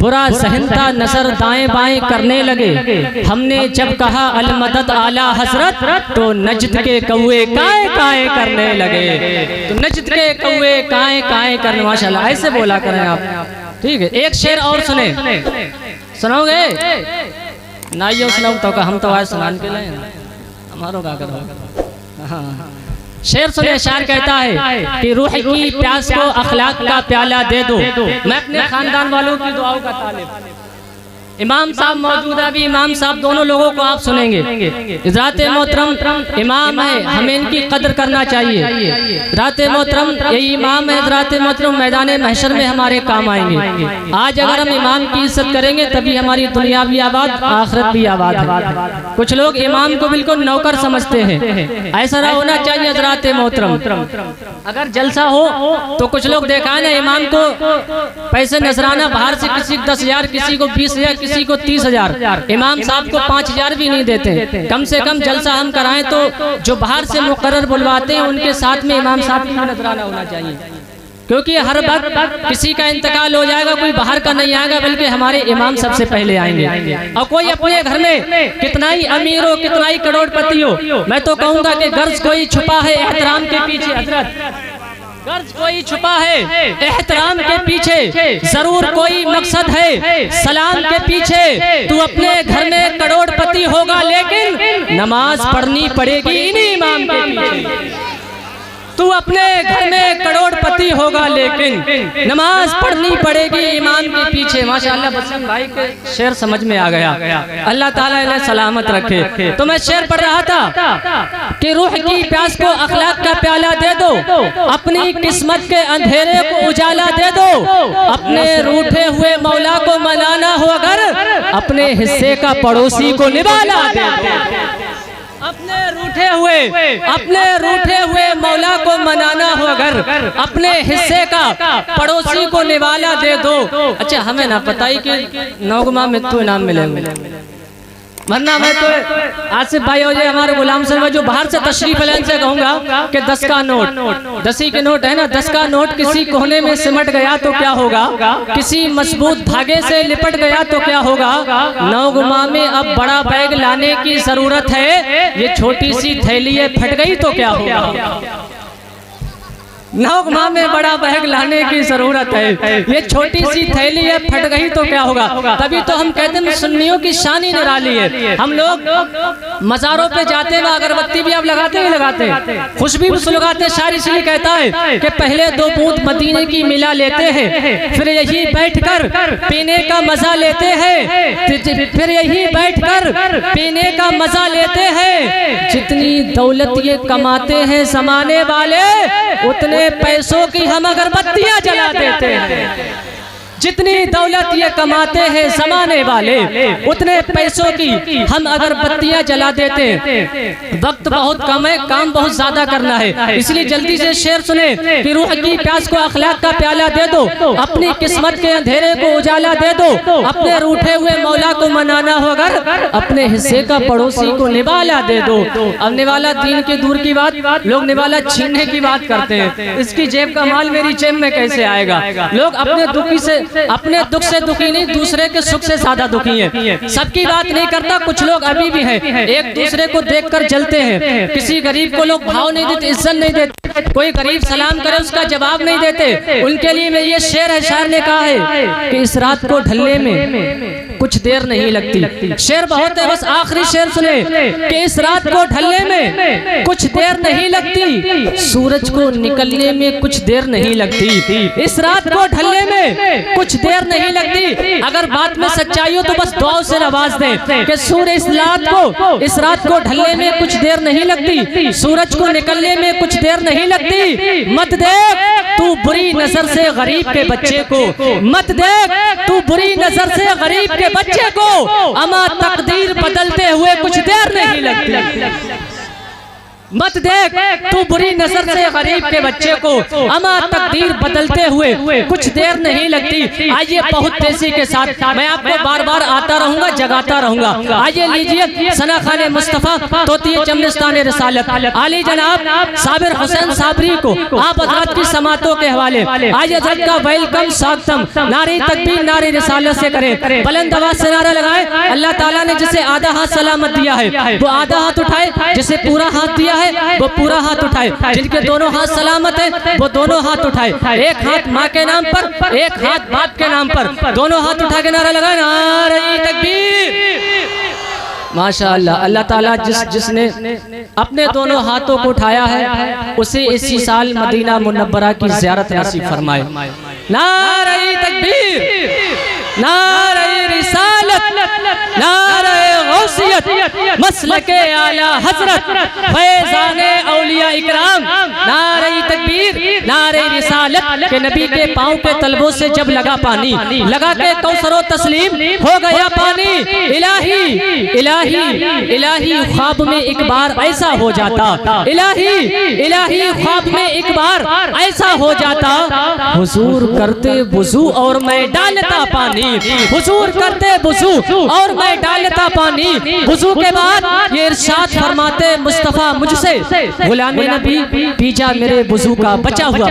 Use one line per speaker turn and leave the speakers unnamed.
बुरा सहनता नजर दाएं बाएं करने लगे। हमने जब कहा अलमदद आला हजरत तो नजद के कौए काए काए करने लगे। तो नजद के कौए काए काए करने, माशाल्लाह ऐसे बोला करें आप। ठीक है, एक शेर और सुने, सुनाओगे? नाइयो सुनाओ तो का हम तो आज सुनान के लिए हमारो का करो। हाँ, शेर सुने, शायर कहता है कि रूह की प्यास को अखलाक का प्याला दे दो। मैं अपने खानदान वालों की दुआओं का तालिब। इमाम साहब मौजूद है, अभी इमाम साहब दोनों लोगों को आप सुनेंगे। हज़रात मोहतरम इमाम है, हमें इनकी कदर करना चाहिए। हज़रात मोहतरम यही इमाम है, हज़रात मोहतरम मैदान महशर में हमारे काम आएंगे। आज अगर हम इमाम की इज्जत करेंगे तभी हमारी दुनिया भी आबाद, आखिरत भी आबाद है। कुछ लोग इमाम को बिल्कुल नौकर समझते हैं, ऐसा ना होना चाहिए। हज़रात मोहतरम अगर जलसा हो तो कुछ लोग देखा है ना, इमाम को पैसे नजराना बाहर से किसी को 10,000, किसी को 20,000, किसी को 30,000, इमाम साहब को 5,000 भी नहीं देते। कम से कम जलसा हम कराएं तो जो बाहर से मुकर्रर बुलवाते हैं उनके साथ में इमाम साहब का नजराना होना चाहिए, क्योंकि हर वक्त किसी का इंतकाल हो जाएगा, कोई बाहर का नहीं आएगा, बल्कि हमारे इमाम सबसे पहले आएंगे। और कोई अपने घर में कितना ही अमीर हो, कितना ही करोड़पति हो, मैं तो कहूँगा कि गर्ज कोई छुपा है एहतराम के पीछे। हजरत गर्ज कोई छुपा है एहतराम के पीछे, जरूर कोई मकसद है सलाम के पीछे। तू अपने घर में करोड़पति होगा लेकिन नमाज पढ़नी पड़ेगी इन्हीं इमाम के पीछे। तू अपने घर में करोड़पति होगा लेकिन नमाज पढ़नी पड़ेगी इमाम के पीछे। माशाअल्लाह बसम भाई के शेर समझ में आ गया, अल्लाह ताला इन्हें सलामत रखे। तो मैं शेर पढ़ रहा था कि रूह की प्यास को अखलाक का प्याला दे दो, अपनी किस्मत के अंधेरे को उजाला दे दो। अपने रूठे हुए मौला को मनाना हो अगर, अपने हिस्से का पड़ोसी को निवाला दे दो। अपने रूठे हुए मौला को मनाना हो अगर, अपने हिस्से का पड़ोसी को निवाला दे दो। अच्छा, हमें ना पता ही कि नौगमा में तो इनाम मिलेंगे, वरना मैं तो आसिफ भाई हो जाए हमारे गुलाम सर जो बाहर से तशरीफ लाने से कहूंगा कि 10 का नोट, 10 के नोट है ना, 10 का नोट किसी कोने में सिमट गया तो क्या होगा, किसी मजबूत धागे से लिपट गया तो क्या होगा। नौगमा में अब बड़ा बैग लाने की जरूरत है, ये छोटी सी थैली फट गई तो क्या होगा। नौगमा में बड़ा बैग लाने की जरूरत है, ये छोटी सी थैली है फट गई तो क्या होगा। तभी तो हम कहते हैं सुन्नियों की शान ही निराली है। हम लोग मज़ारों पे जाते हैं, अगरबत्ती भी आप लगाते ही लगाते हैं, खुशबू भी सुलगाते हैं। शायर इसलिए कहता है कि पहले 2 बूंद मदीने की मिला लेते हैं, फिर यही बैठकर पीने का मजा लेते हैं, फिर यही बैठकर पीने का मजा लेते हैं। जितनी दौलत ये कमाते हैं जमाने वाले, उतने पैसों की हम अगरबत्तियां जला देते हैं। जितनी दौलत ये कमाते हैं जमाने वाले, उतने पैसों की हम अगरबत्तियां जला देते हैं। वक्त बहुत कम है, काम बहुत ज्यादा करना है, इसलिए जल्दी से शेर सुने कि रूह की प्यास को अखलाक का प्याला दे दो, अपनी किस्मत के अंधेरे को उजाला दे दो। अपने रूठे हुए मौला को मनाना हो अगर, अपने हिस्से का पड़ोसी को निवाला दे दो। अब निवाला दीन के दूर की बात, लोग निवाला छीनने की बात करते हैं। इसकी जेब का माल मेरी जेब में कैसे आएगा। लोग अपने दुखी से, अपने दुख से दुखी नहीं, दूसरे के सुख से ज्यादा दुखी है। सबकी बात नहीं करता, कुछ लोग अभी भी हैं एक दूसरे को देखकर जलते हैं। किसी गरीब को लोग भाव नहीं देते, इज्जत नहीं देते, कोई गरीब सलाम करे उसका जवाब नहीं देते। उनके लिए मैं ये शेर है, शायर ने कहा है कि इस रात को ढलने में कुछ देर नहीं लगती। शेर बहुत है, बस आखिरी शेर सुने कि इस रात को ढलने में कुछ देर नहीं लगती, सूरज को निकलने में कुछ देर नहीं लगती। इस रात को ढलने में कुछ देर नहीं लगती। अगर बात में सच्चाई हो तो बस दुआओं से नवाज दें कि सूर्य इस रात को ढलने में कुछ देर नहीं लगती, सूरज को निकलने में कुछ देर नहीं लगती। मत देख तू बुरी नजर से गरीब के बच्चे को, मत देख तू बुरी नजर से गरीब के बच्चे को, अमा तकदीर बदलते हुए कुछ देर नहीं लगती। मत देख तू बुरी नजर से गरीब के बच्चे को, अमा तकदीर बदलते हुए कुछ देर नहीं लगती। आइए बहुत तेजी के साथ, मैं आपको बार बार आता रहूंगा, जगाता रहूंगा। आइए लीजिए सना खाने मुस्तफ़ा तोती जमनिस्तान रिसालत आली जनाब साबिर हुसैन साबरी को आप हज़रात की समातों के हवाले। आज हज़रत का वेलकम स्वागतम नारी तकबीर नारी रिसालत से करें, बुलंद आवाज से नारा लगाए। अल्लाह ताला ने जिसे आधा हाथ सलामत दिया है वो आधा हाथ उठाए, जिसे पूरा हाथ दिया है वो पूरा हाथ उठाए, जिनके दोनों हाथ सलामत है वो दोनों हाथ उठाए। एक हाथ माँ के नाम पर, एक हाथ बाप के नाम पर, दोनों हाथ उठा के नारा लगाए, नारे तकबीर। माशाअल्लाह, अल्लाह ताला जिसने अपने दोनों हाथों को उठाया है उसे इसी साल मदीना मुनव्वरा की ज़ियारत नसीब फरमाए। नारे तकबीर, नारे रिसालत, नारे गौसियत, मसलके आला हजरत, फैज़ाने औलिया इकराम। नारे तकबीर, नारे रिसालत के नबी के पाँव के तलबों से जब लगा पानी, लगा के कौसरो तस्लीम हो गया पानी। इलाही इलाही इलाही ख्वाब में एक बार ऐसा हो जाता, इलाही इलाही ख्वाब में एक बार ऐसा हो जाता, हुजूर करते वुजू और मैं डालता पानी, हुजूर करते वुजू और मैं डालता पानी। वुजू के बाद ये इरशाद फरमाते मुस्तफा मुझसे, गुलाम नबी पीछा मेरे वुजू का बचा हुआ।